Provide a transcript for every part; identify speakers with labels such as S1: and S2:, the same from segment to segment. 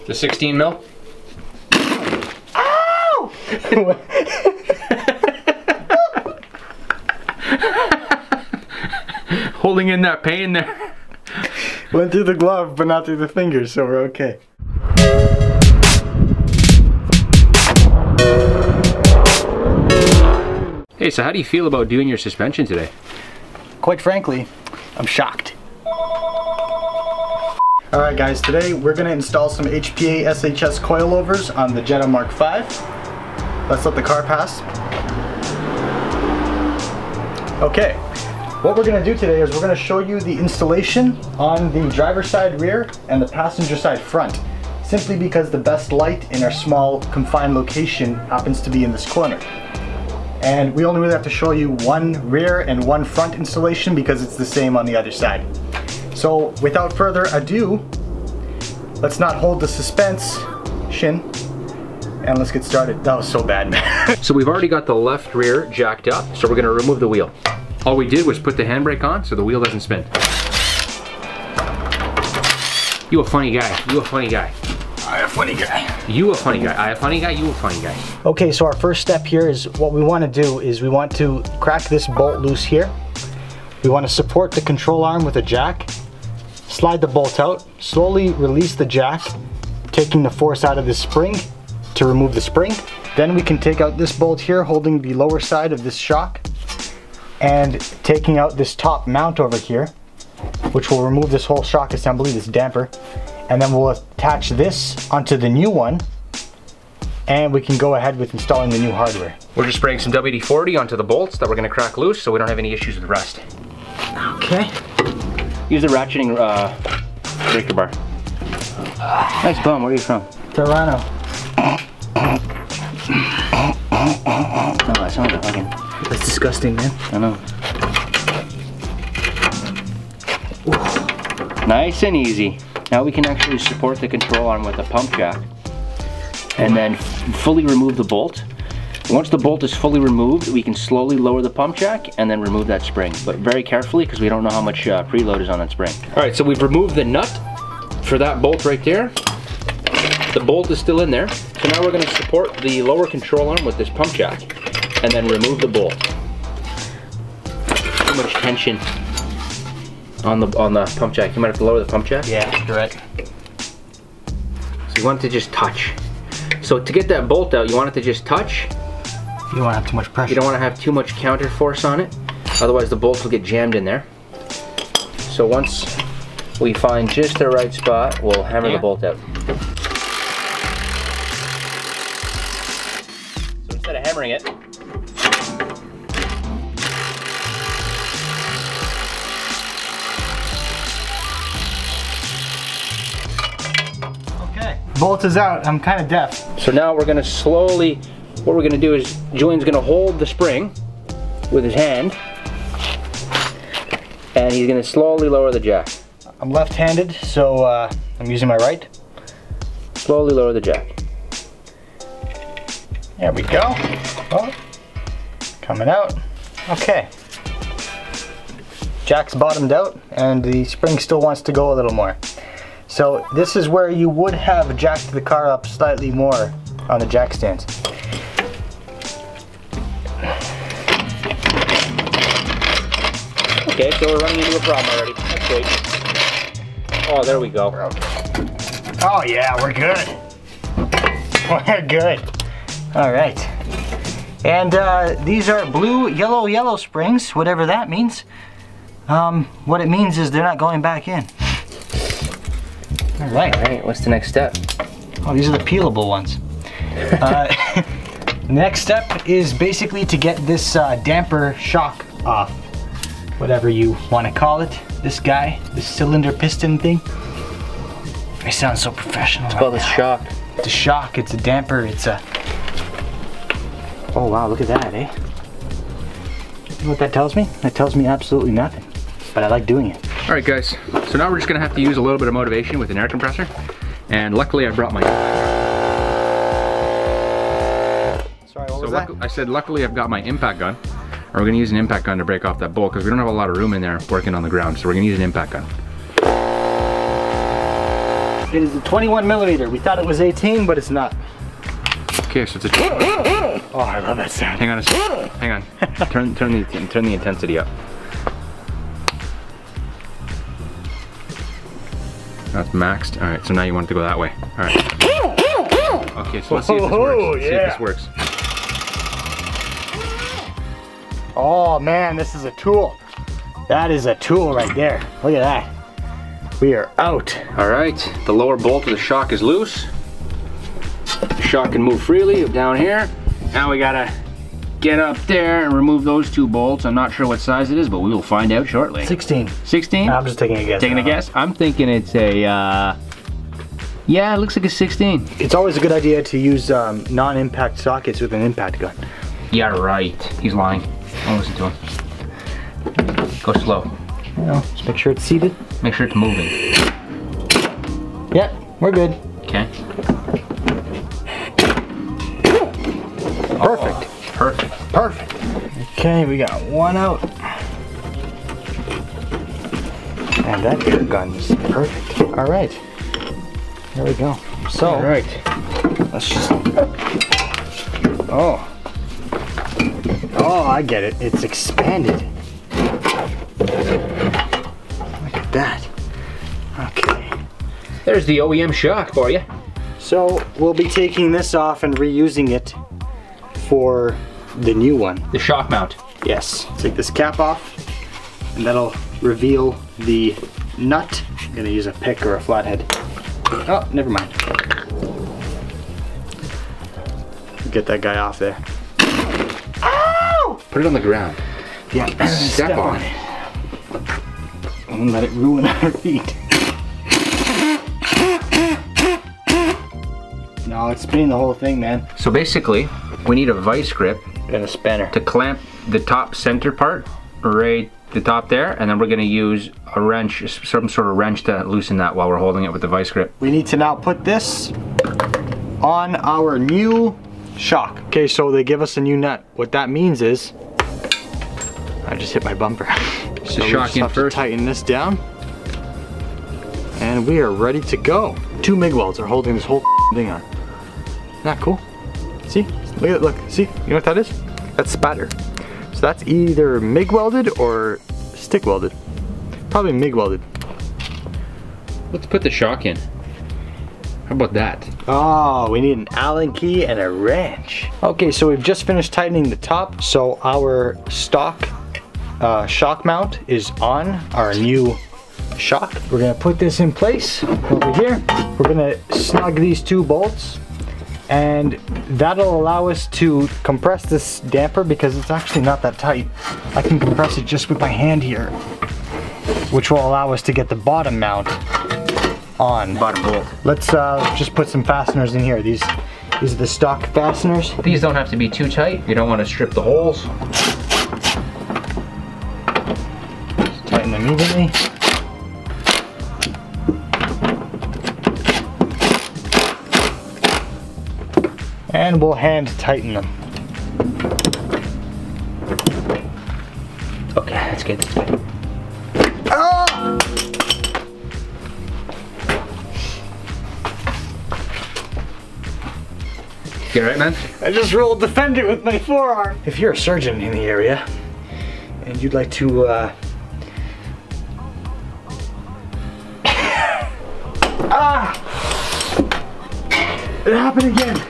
S1: The 16 mil?
S2: Ow!
S1: Holding in that pain there.
S2: Went through the glove, but not through the fingers, so we're okay.
S1: Hey, so how do you feel about doing your suspension today?
S2: Quite frankly, I'm shocked. Alright guys, today we're going to install some HPA SHS Coilovers on the Jetta Mk5. Let's let the car pass. Okay, what we're going to do today is we're going to show you the installation on the driver's side rear and the passenger side front. Simply because the best light in our small confined location happens to be in this corner. And we only really have to show you one rear and one front installation because it's the same on the other side. So without further ado, let's not hold the suspense, and let's get started. That was so bad, man.
S1: So we've already got the left rear jacked up, so we're gonna remove the wheel. All we did was put the handbrake on so the wheel doesn't spin. You a funny guy, you a funny guy.
S2: I a funny guy.
S1: You a funny guy, I a funny guy, you a funny guy.
S2: Okay, so our first step here is what we want to do is we want to crack this bolt loose here. We want to support the control arm with a jack. Slide the bolt out, slowly release the jack, taking the force out of the spring to remove the spring. Then we can take out this bolt here holding the lower side of this shock and taking out this top mount over here, which will remove this whole shock assembly, this damper, and then we'll attach this onto the new one and we can go ahead with installing the new hardware.
S1: We're just spraying some WD-40 onto the bolts that we're going to crack loose so we don't have any issues with rust.
S2: Okay.
S1: Use the ratcheting breaker bar. Nice bum, where are you from?
S2: Toronto.
S1: No, that sounds like fucking...
S2: That's disgusting, man.
S1: I know. Ooh. Nice and easy. Now we can actually support the control arm with a pump jack and then fully remove the bolt. Once the bolt is fully removed, we can slowly lower the pump jack and then remove that spring, but very carefully because we don't know how much preload is on that spring. All right, so we've removed the nut for that bolt right there. The bolt is still in there. So now we're going to support the lower control arm with this pump jack and then remove the bolt. Too much tension on the pump jack. You might have to lower the pump jack.
S2: Yeah, you're right.
S1: So you want it to just touch. So to get that bolt out, you want it to just touch.
S2: You don't want to have too much pressure.
S1: You don't want to have too much counter force on it, otherwise the bolts will get jammed in there. So once we find just the right spot, we'll hammer the bolt out. So instead of hammering it,
S2: okay, bolt is out. I'm kind of deaf.
S1: so now we're going to slowly, what we're going to do is Julian's going to hold the spring with his hand and he's going to slowly lower the jack.
S2: I'm left-handed, so I'm using my right.
S1: Slowly lower the jack.
S2: There we go. Oh, coming out. Okay. Jack's bottomed out and the spring still wants to go a little more. So this is where you would have jacked the car up slightly more on the jack stands.
S1: Okay, so we're running into a problem already. That's great. Oh, there we go.
S2: Oh yeah, we're good. We're good. All right. And these are blue, yellow, yellow springs, whatever that means. What it means is they're not going back in. All right.
S1: All right, what's the next step?
S2: Oh, these are the peelable ones. Next step is basically to get this damper shock off. Whatever you want to call it. This guy, this cylinder piston thing. I sound so professional.
S1: It's called a shock.
S2: It's a shock, it's a damper, it's a... Oh wow, look at that, eh? You know what that tells me? That tells me absolutely nothing. But I like doing it.
S1: All right, guys. So now we're just gonna have to use a little bit of motivation with an air compressor. And luckily I brought my...
S2: Sorry, what was that?
S1: I said luckily I've got my impact gun. And we're gonna use an impact gun to break off that bolt because we don't have a lot of room in there working on the ground. So we're gonna use an impact gun.
S2: It is a 21 millimeter. We thought it was 18, but it's not.
S1: Okay, so it's a...
S2: Oh, I love that sound.
S1: Hang on a second. Hang on. Turn the intensity up. That's maxed. All right, so now you want it to go that way. All right. Okay, so let's see if this works. Let's see if this works.
S2: Oh man, this is a tool. That is a tool right there. Look at that. We are out.
S1: All right, the lower bolt of the shock is loose. The shock can move freely down here. Now we gotta get up there and remove those two bolts. I'm not sure what size it is, but we will find out shortly.
S2: 16.
S1: 16?
S2: I'm just taking a guess.
S1: Taking a guess? I'm thinking it's a, yeah, it looks like a 16.
S2: It's always a good idea to use non-impact sockets with an impact gun.
S1: Yeah, right. He's lying. Don't listen to him. Go slow.
S2: You know, just make sure it's seated.
S1: Make sure it's moving.
S2: Yeah, we're good.
S1: Okay.
S2: Perfect.
S1: Oh, perfect.
S2: Perfect. Okay, we got one out. And that air gun is perfect. All right. There we go. So,
S1: all right.
S2: Let's just... Oh. Oh, I get it. It's expanded. Look at that. Okay.
S1: There's the OEM shock for you.
S2: So we'll be taking this off and reusing it for the new one.
S1: The shock mount.
S2: Yes. Take this cap off and that'll reveal the nut. I'm gonna use a pick or a flathead. Oh, never mind. Get that guy off there. Ow!
S1: Put it on the ground.
S2: Yeah.
S1: Step on it.
S2: And let it ruin our feet. No, it's spinning the whole thing, man.
S1: So basically, we need a vice grip
S2: And a spanner.
S1: to clamp the top center part, right the top there, and then we're gonna use a wrench, some sort of wrench to loosen that while we're holding it with the vice grip.
S2: We need to now put this on our new shock. Okay, so they give us a new nut. What that means is, I just hit my bumper. So we
S1: shock
S2: just
S1: in
S2: have
S1: first.
S2: to tighten this down. And we are ready to go. 2 MIG welds are holding this whole thing on. Isn't that cool? See? Look at it, look. See? You know what that is? That's spatter. So that's either MIG welded or stick welded. Probably MIG welded.
S1: Let's put the shock in. How about that?
S2: Oh, we need an Allen key and a wrench. Okay, so we've just finished tightening the top. So our stock shock mount is on our new shock. We're gonna put this in place over here. We're gonna snug these 2 bolts, and that'll allow us to compress this damper because it's actually not that tight. I can compress it just with my hand here, which will allow us to get the bottom mount on.
S1: Bottom bolt.
S2: Let's just put some fasteners in here. These are the stock fasteners.
S1: These don't have to be too tight. You don't want to strip the holes.
S2: Just tighten them evenly. And we'll hand tighten them.
S1: Okay, that's good. That's good.
S2: Ah!
S1: You alright, man?
S2: I just rolled the fender with my forearm. If you're a surgeon in the area and you'd like to ah! It happened again.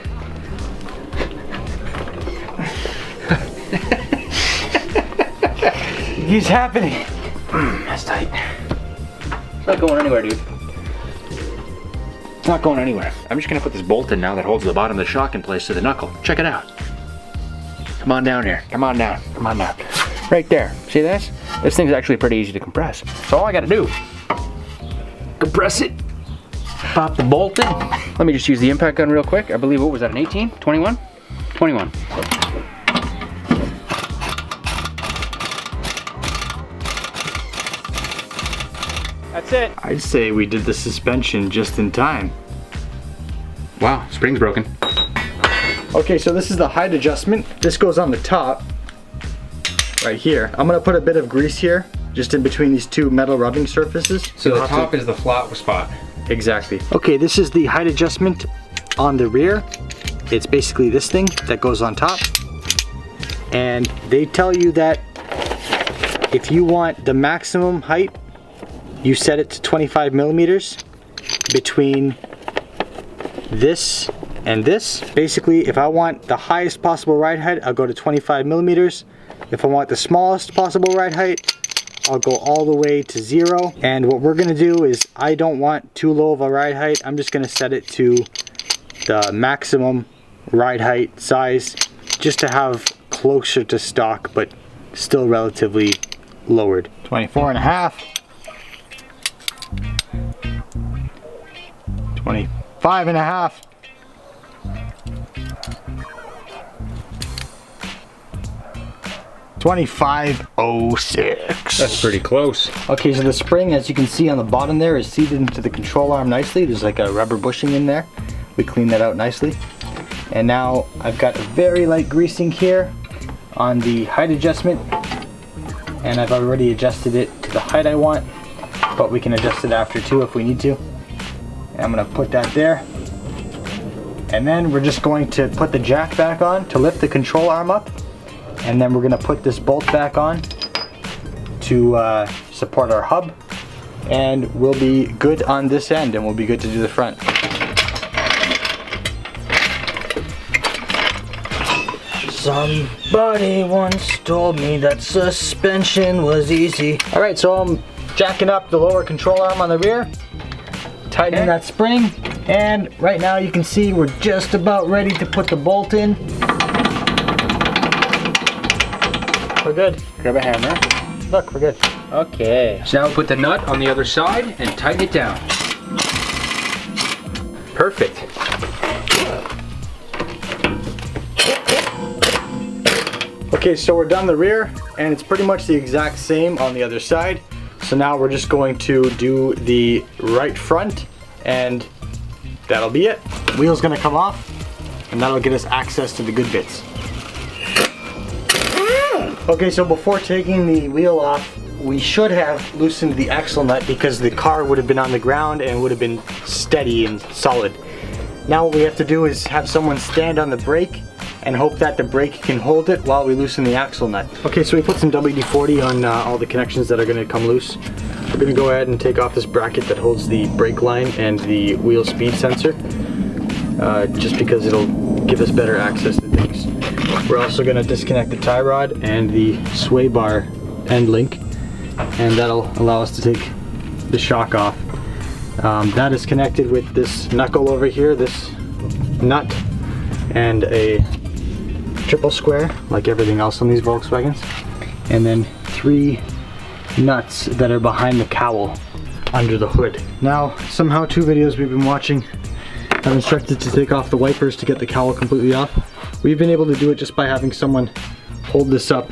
S2: He's happening.
S1: That's tight. It's not going anywhere, dude. It's not going anywhere. I'm just gonna put this bolt in now that holds the bottom of the shock in place to the knuckle. Check it out. Come on down here. Come on down. Come on down. Right there. See this? This thing's actually pretty easy to compress. So all I gotta do, compress it, pop the bolt in. Let me just use the impact gun real quick. I believe, what was that, an 18? 21? 21.
S2: That's it. I'd say we did the suspension just in time.
S1: Wow, spring's broken.
S2: Okay, so this is the height adjustment. This goes on the top, right here. I'm gonna put a bit of grease here, just in between these 2 metal rubbing surfaces.
S1: So the top is the flat spot.
S2: Exactly. Okay, this is the height adjustment on the rear. It's basically this thing that goes on top. And they tell you that if you want the maximum height, you set it to 25 millimeters between this and this. Basically, if I want the highest possible ride height, I'll go to 25 millimeters. If I want the smallest possible ride height, I'll go all the way to 0. And what we're gonna do is, I don't want too low of a ride height. I'm just gonna set it to the maximum ride height size, just to have closer to stock, but still relatively lowered. 24 and a half. 25 and a half. 25.06.
S3: That's pretty close.
S2: Okay, so the spring, as you can see on the bottom there, is seated into the control arm nicely. There's like a rubber bushing in there. We cleaned that out nicely. And now I've got a very light greasing here on the height adjustment. And I've already adjusted it to the height I want, but we can adjust it after too if we need to. And I'm gonna put that there. And then we're just going to put the jack back on to lift the control arm up. And then we're gonna put this bolt back on to support our hub. And we'll be good on this end, and we'll be good to do the front. Somebody once told me that suspension was easy. All right, so I'm jacking up the lower control arm on the rear, tightening that spring, and right now you can see we're just about ready to put the bolt in. We're good.
S3: Grab a hammer.
S2: Look, we're good.
S3: Okay. So now we'll put the nut on the other side and tighten it down. Perfect.
S2: Okay, so we're done the rear, and it's pretty much the exact same on the other side. So now we're just going to do the right front, and that'll be it. Wheel's gonna come off, and that'll get us access to the good bits. Okay, so before taking the wheel off, we should have loosened the axle nut because the car would have been on the ground and would have been steady and solid. Now what we have to do is have someone stand on the brake and hope that the brake can hold it while we loosen the axle nut. Okay, so we put some WD-40 on all the connections that are gonna come loose. We're gonna go ahead and take off this bracket that holds the brake line and the wheel speed sensor, just because it'll give us better access to things. We're also gonna disconnect the tie rod and the sway bar end link, and that'll allow us to take the shock off. That is connected with this knuckle over here, this nut, and a triple square, like everything else on these Volkswagens. And then 3 nuts that are behind the cowl under the hood. Now, somehow 2 videos we've been watching have instructed to take off the wipers to get the cowl completely off. We've been able to do it just by having someone hold this up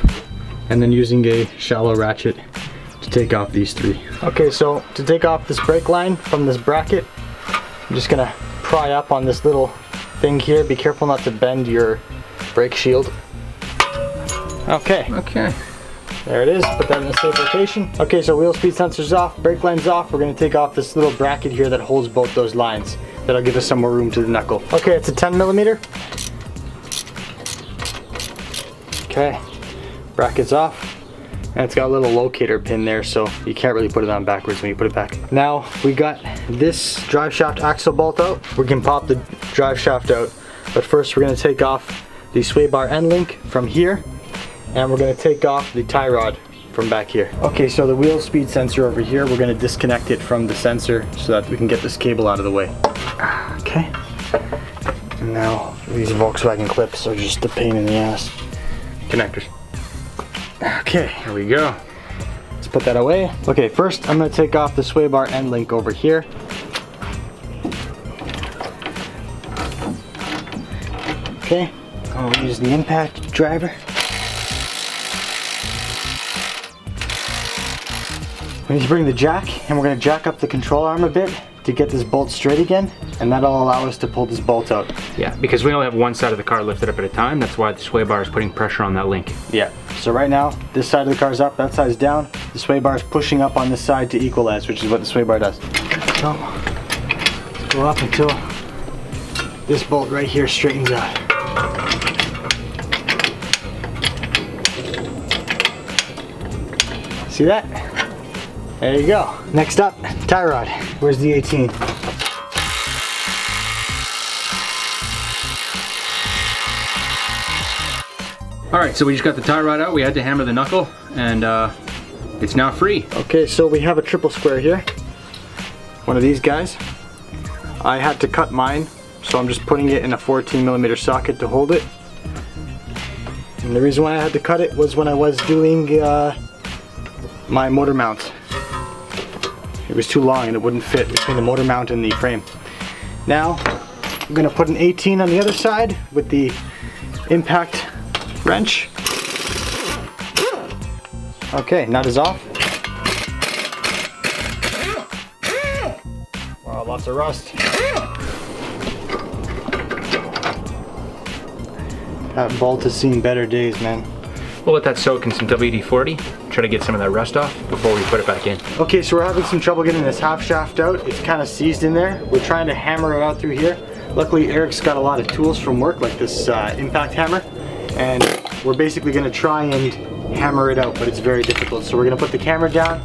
S2: and then using a shallow ratchet to take off these 3. Okay, so to take off this brake line from this bracket, I'm just gonna pry up on this little thing here. Be careful not to bend your brake shield. Okay.
S3: Okay.
S2: There it is. Put that in a safe location. Okay, so wheel speed sensor's off, brake line's off. We're gonna take off this little bracket here that holds both those lines. That'll give us some more room to the knuckle. Okay, it's a 10 millimeter. Okay, bracket's off. And it's got a little locator pin there, so you can't really put it on backwards when you put it back. Now, we got this drive shaft axle bolt out. We can pop the drive shaft out, but first we're gonna take off the sway bar end link from here, and we're gonna take off the tie rod from back here. Okay, so the wheel speed sensor over here, we're gonna disconnect it from the sensor so that we can get this cable out of the way. Okay. And now, these Volkswagen clips are just a pain in the ass. Connectors. Okay, here we go. Let's put that away. Okay, first I'm gonna take off the sway bar end link over here. Okay, I'll use the impact driver. We need to bring the jack, and we're gonna jack up the control arm a bit to get this bolt straight again, and that'll allow us to pull this bolt out.
S3: Yeah, because we only have one side of the car lifted up at a time. That's why the sway bar is putting pressure on that link.
S2: Yeah, so right now, this side of the car is up, that side is down. The sway bar is pushing up on this side to equalize, which is what the sway bar does. So, Go up until this bolt right here straightens out. See that? There you go. Next up, tie rod. Where's the 18?
S3: Alright, so we just got the tie rod out. We had to hammer the knuckle, and it's now free.
S2: Okay, so we have a triple square here. One of these guys. I had to cut mine, so I'm just putting it in a 14mm socket to hold it. And the reason why I had to cut it was when I was doing my motor mount. It was too long and it wouldn't fit between the motor mount and the frame. Now I'm going to put an 18 on the other side with the impact wrench. Okay, nut is off. Wow, lots of rust. That bolt has seen better days, man.
S3: We'll let that soak in some WD-40, try to get some of that rust off before we put it back in.
S2: Okay, so we're having some trouble getting this half shaft out. It's kind of seized in there. We're trying to hammer it out through here. Luckily, Eric's got a lot of tools from work, like this impact hammer, and we're basically going to try and hammer it out, but it's very difficult. So we're going to put the camera down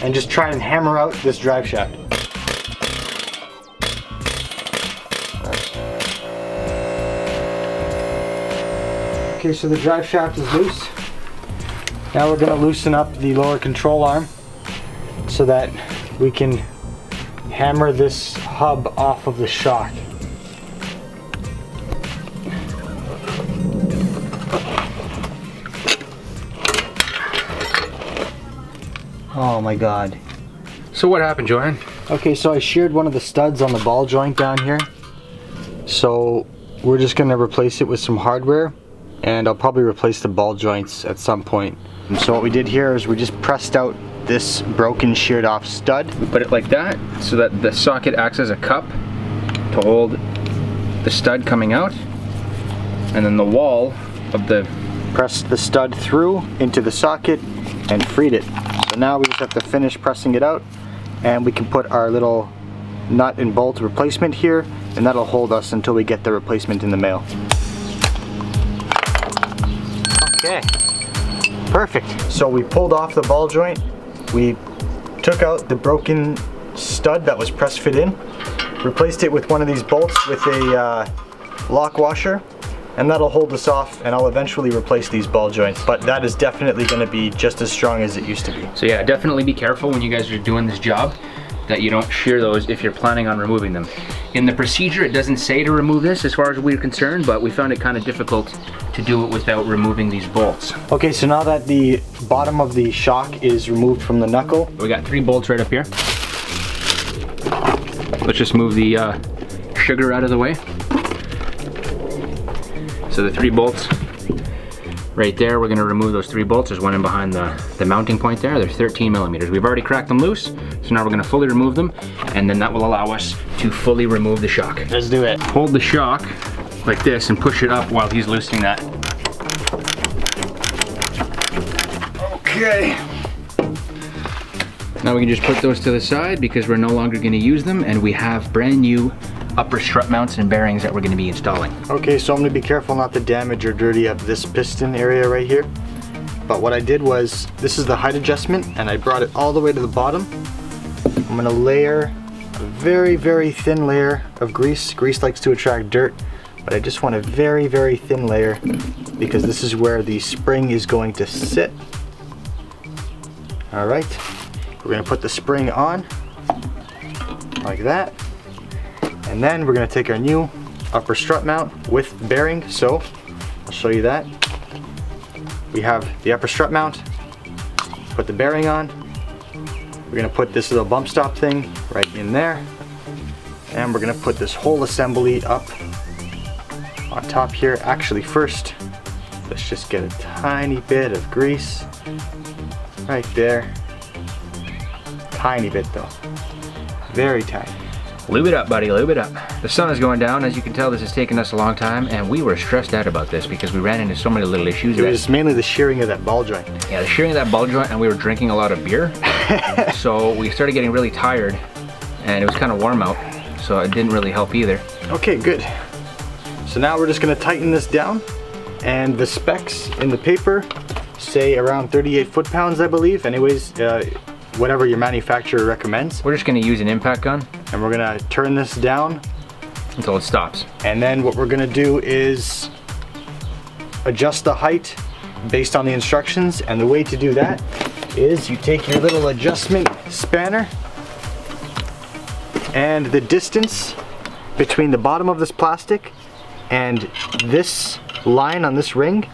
S2: and just try and hammer out this drive shaft. Okay, so the drive shaft is loose. Now we're going to loosen up the lower control arm so that we can hammer this hub off of the shock. Oh my god.
S3: So what happened, Joanne?
S2: Okay, so I sheared one of the studs on the ball joint down here. So we're just going to replace it with some hardware, and I'll probably replace the ball joints at some point. And so what we did here is we just pressed out this broken sheared off stud.
S3: We put it like that so that the socket acts as a cup to hold the stud coming out, and then the wall of the...
S2: Pressed the stud through into the socket and freed it. So now we just have to finish pressing it out, and we can put our little nut and bolt replacement here, and that'll hold us until we get the replacement in the mail. Okay. Perfect. So we pulled off the ball joint, we took out the broken stud that was press fit in, replaced it with one of these bolts with a lock washer, and that'll hold us off, and I'll eventually replace these ball joints, but that is definitely going to be just as strong as it used to be.
S3: So yeah, definitely be careful when you guys are doing this job that you don't shear those if you're planning on removing them. In the procedure, it doesn't say to remove this as far as we're concerned, but we found it kind of difficult to do it without removing these bolts.
S2: Okay, so now that the bottom of the shock is removed from the knuckle,
S3: we got 3 bolts right up here. Let's just move the sugar out of the way. So the 3 bolts right there, we're gonna remove those 3 bolts. There's one in behind the mounting point there. They're 13mm. We've already cracked them loose, so now we're gonna fully remove them, and then that will allow us to fully remove the shock.
S2: Let's do it.
S3: Hold the shock like this and push it up while he's loosening that.
S2: Okay.
S3: Now we can just put those to the side because we're no longer gonna use them, and we have brand new upper strut mounts and bearings that we're going to be installing.
S2: Okay, so I'm going to be careful not to damage or dirty up this piston area right here. But what I did was, this is the height adjustment, and I brought it all the way to the bottom. I'm going to layer a very, very thin layer of grease. Grease likes to attract dirt, but I just want a very, very thin layer because this is where the spring is going to sit. All right, we're going to put the spring on like that. And then we're going to take our new upper strut mount with bearing. So I'll show you that. We have the upper strut mount, put the bearing on. We're going to put this little bump stop thing right in there. And we're going to put this whole assembly up on top here. Actually, first, let's just get a tiny bit of grease right there. Tiny bit though, very tiny.
S3: Lube it up, buddy, lube it up. The sun is going down. As you can tell, this has taken us a long time, and we were stressed out about this because we ran into so many little issues.
S2: It was mainly the shearing of that ball joint.
S3: Yeah, the shearing of that ball joint, and we were drinking a lot of beer. So we started getting really tired, and it was kind of warm out. so it didn't really help either.
S2: Okay, good. So now we're just gonna tighten this down, and the specs in the paper say around 38 foot-pounds, I believe. Anyways, whatever your manufacturer recommends.
S3: We're just gonna use an impact gun.
S2: And we're gonna turn this down.
S3: Until it stops.
S2: And then what we're gonna do is adjust the height based on the instructions. And the way to do that is you take your little adjustment spanner, and the distance between the bottom of this plastic and this line on this ring,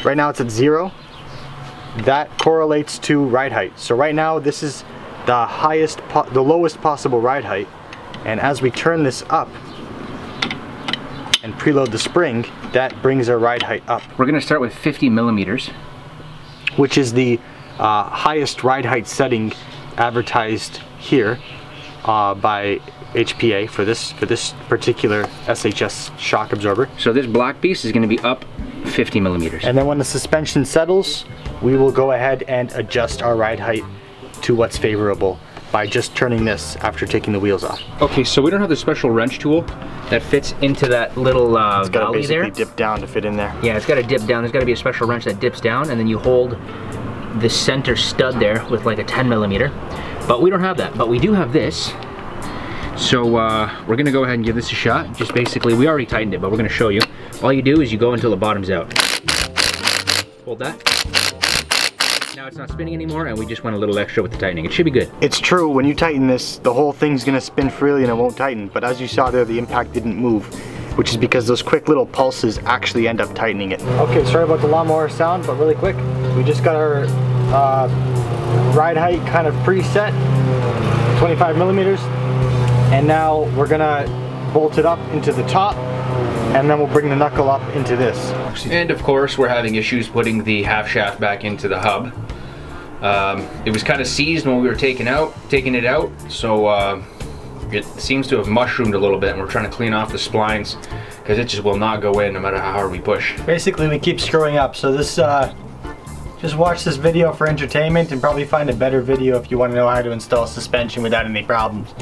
S2: right now it's at 0, that correlates to ride height. So right now this is the lowest possible ride height, and as we turn this up and preload the spring, that brings our ride height up.
S3: We're gonna start with 50 millimeters.
S2: Which is the highest ride height setting advertised here by HPA for this particular SHS shock absorber.
S3: So this black piece is going to be up 50 millimeters.
S2: And then when the suspension settles, we will go ahead and adjust our ride height to what's favorable by just turning this after taking the wheels off.
S3: Okay, so we don't have the special wrench tool that fits into that little
S2: it's got to
S3: valley
S2: basically
S3: there.
S2: dip down to fit in there.
S3: Yeah, it's got to dip down. There's got to be a special wrench that dips down, and then you hold the center stud there with like a 10 millimeter. But we don't have that, but we do have this. So we're gonna go ahead and give this a shot. Just basically, we already tightened it, but we're gonna show you. All you do is you go until the bottom's out. Hold that. Now it's not spinning anymore, and we just went a little extra with the tightening. It should be good.
S2: It's true, when you tighten this, the whole thing's gonna spin freely and it won't tighten. But as you saw there, the impact didn't move, which is because those quick little pulses actually end up tightening it. Okay, sorry about the lawnmower sound, but really quick. We just got our ride height kind of preset, 25 millimeters. And now we're gonna bolt it up into the top, and then we'll bring the knuckle up into this.
S3: And of course, we're having issues putting the half shaft back into the hub. It was kind of seized when we were taking it out, so it seems to have mushroomed a little bit, and we're trying to clean off the splines because it just will not go in no matter how hard we push.
S2: Basically, we keep screwing up, so this just watch this video for entertainment and probably find a better video if you want to know how to install suspension without any problems.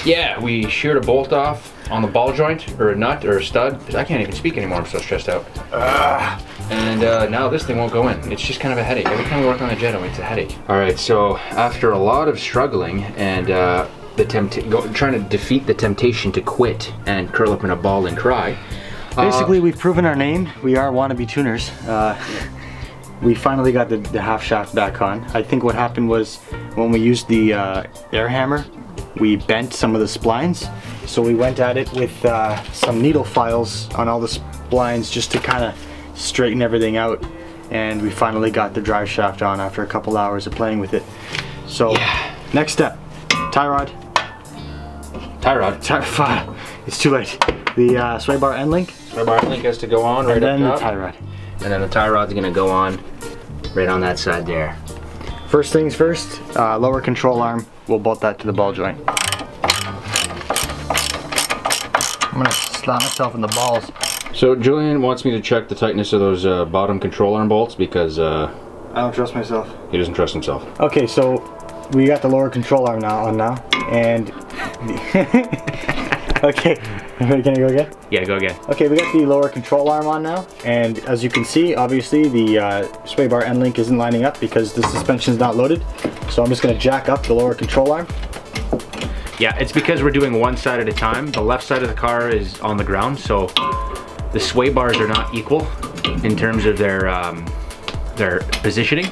S3: Yeah, we sheared a bolt off on the ball joint, or a nut, or a stud. I can't even speak anymore, I'm so stressed out. And now this thing won't go in. It's just kind of a headache. Every time we work on the Jetta, it's a headache. Alright, so after a lot of struggling and trying to defeat the temptation to quit and curl up in a ball and cry.
S2: Basically, we've proven our name. We are Wannabe tuners. We finally got the half shaft back on. I think what happened was when we used the air hammer, we bent some of the splines. So we went at it with some needle files on all the splines just to kind of straighten everything out. And we finally got the drive shaft on after a couple hours of playing with it. So yeah. Next step, tie rod. It's too late. The sway bar end link.
S3: Sway bar end link has to go on right up top.
S2: And then the tie rod.
S3: And then the tie rod's gonna go on right on that side there.
S2: First things first, lower control arm. We'll bolt that to the ball joint. I'm gonna slap myself in the balls.
S3: So Julian wants me to check the tightness of those bottom control arm bolts because
S2: I don't trust myself.
S3: He doesn't trust himself.
S2: Okay, so we got the lower control arm on now, and okay, can I go again?
S3: Yeah, go again.
S2: Okay, we got the lower control arm on now, and as you can see, obviously the sway bar end link isn't lining up because the suspension's not loaded. So I'm just gonna jack up the lower control arm.
S3: Yeah, it's because we're doing one side at a time. The left side of the car is on the ground, so the sway bars are not equal in terms of their positioning.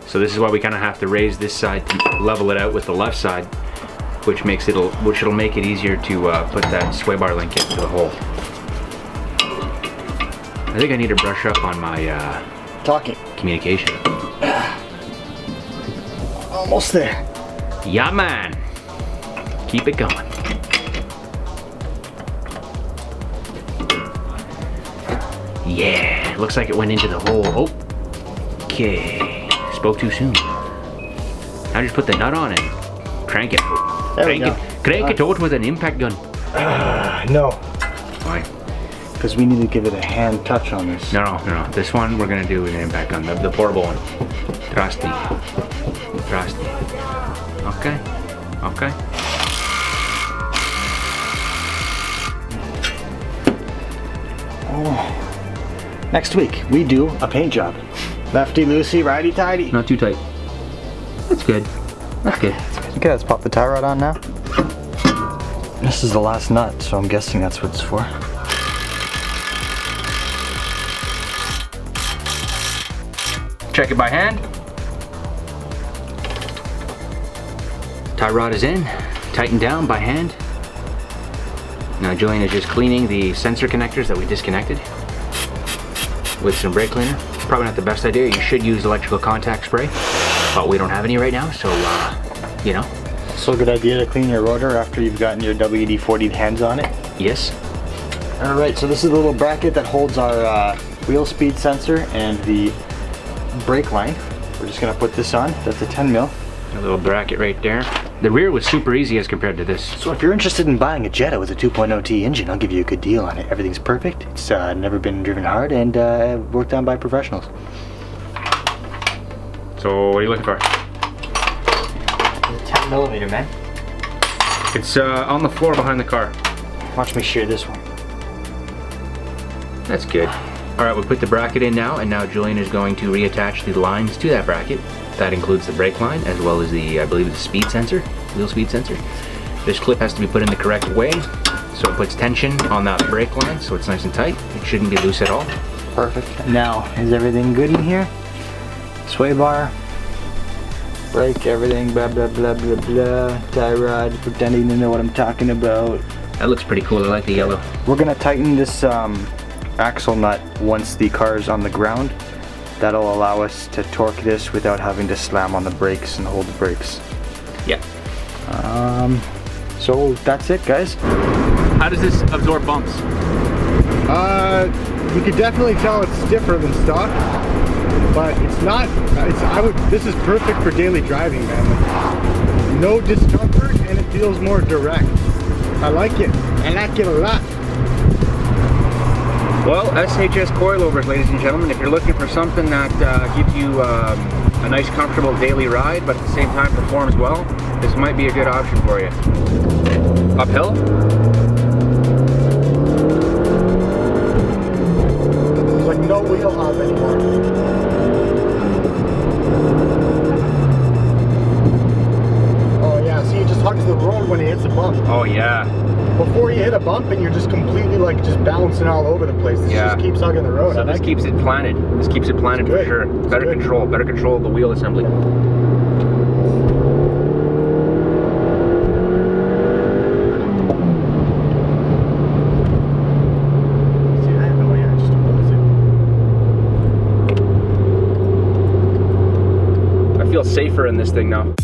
S3: So this is why we kind of have to raise this side to level it out with the left side, which will make it easier to put that sway bar link into the hole. I think I need to brush up on my communication.
S2: Almost there.
S3: Yeah, man. Keep it going. Yeah, looks like it went into the hole. Okay, spoke too soon. Now just put the nut on and crank it. Crank it out with an impact gun.
S2: No.
S3: Why?
S2: Because we need to give it a hand touch on this.
S3: No. This one we're gonna do with an impact gun, the portable one. Trust me. Okay.
S2: next week we do a paint job. Lefty loosey, righty tighty.
S3: Not too tight. That's good. That's good.
S2: Okay, let's pop the tie rod on now. This is the last nut, so I'm guessing that's what it's for.
S3: Check it by hand. Tie rod is in, tightened down by hand. Now Julian is just cleaning the sensor connectors that we disconnected with some brake cleaner. Probably not the best idea. You should use electrical contact spray, but we don't have any right now, so you know.
S2: So a good idea to clean your rotor after you've gotten your WD-40 hands on it?
S3: Yes.
S2: All right, so this is the little bracket that holds our wheel speed sensor and the brake line. We're just gonna put this on. That's a 10 mil.
S3: A little bracket right there. The rear was super easy as compared to this.
S2: So if you're interested in buying a Jetta with a 2.0T engine, I'll give you a good deal on it. Everything's perfect. It's never been driven hard and worked on by professionals.
S3: So what are you looking for?
S2: 10 millimeter, man.
S3: It's on the floor behind the car.
S2: Watch me shear this one.
S3: That's good. All right, we'll put the bracket in now, and now Julian is going to reattach the lines to that bracket. That includes the brake line as well as the, I believe it's the speed sensor, wheel speed sensor. This clip has to be put in the correct way, so it puts tension on that brake line, so it's nice and tight. It shouldn't get loose at all.
S2: Perfect. Now, is everything good in here? Sway bar, brake, everything, blah, blah, blah, blah, blah. Tie rod, pretending to know what I'm talking about.
S3: That looks pretty cool, I like the yellow.
S2: We're gonna tighten this axle nut once the car is on the ground. That'll allow us to torque this without having to slam on the brakes and hold the brakes.
S3: Yeah.
S2: So that's it, guys.
S3: How does this absorb bumps?
S4: You could definitely tell it's stiffer than stock, but it's not. This is perfect for daily driving, man. Like, no discomfort, and it feels more direct. I like it. I like it a lot.
S3: Well, SHS Coilovers, ladies and gentlemen, if you're looking for something that gives you a nice, comfortable daily ride, but at the same time performs well, this might be a good option for you. Uphill?
S4: There's like no wheel hub anymore. Oh yeah, see, it just hugs the road when it hits a bump.
S3: Oh yeah.
S4: Before you hit a bump and you're just completely like just bouncing all over the place. This just keeps hugging the road.
S3: So this keeps it planted. This keeps it planted for sure. Better control of the wheel assembly.
S4: See that? Oh yeah, it just holds it.
S3: I feel safer in this thing now.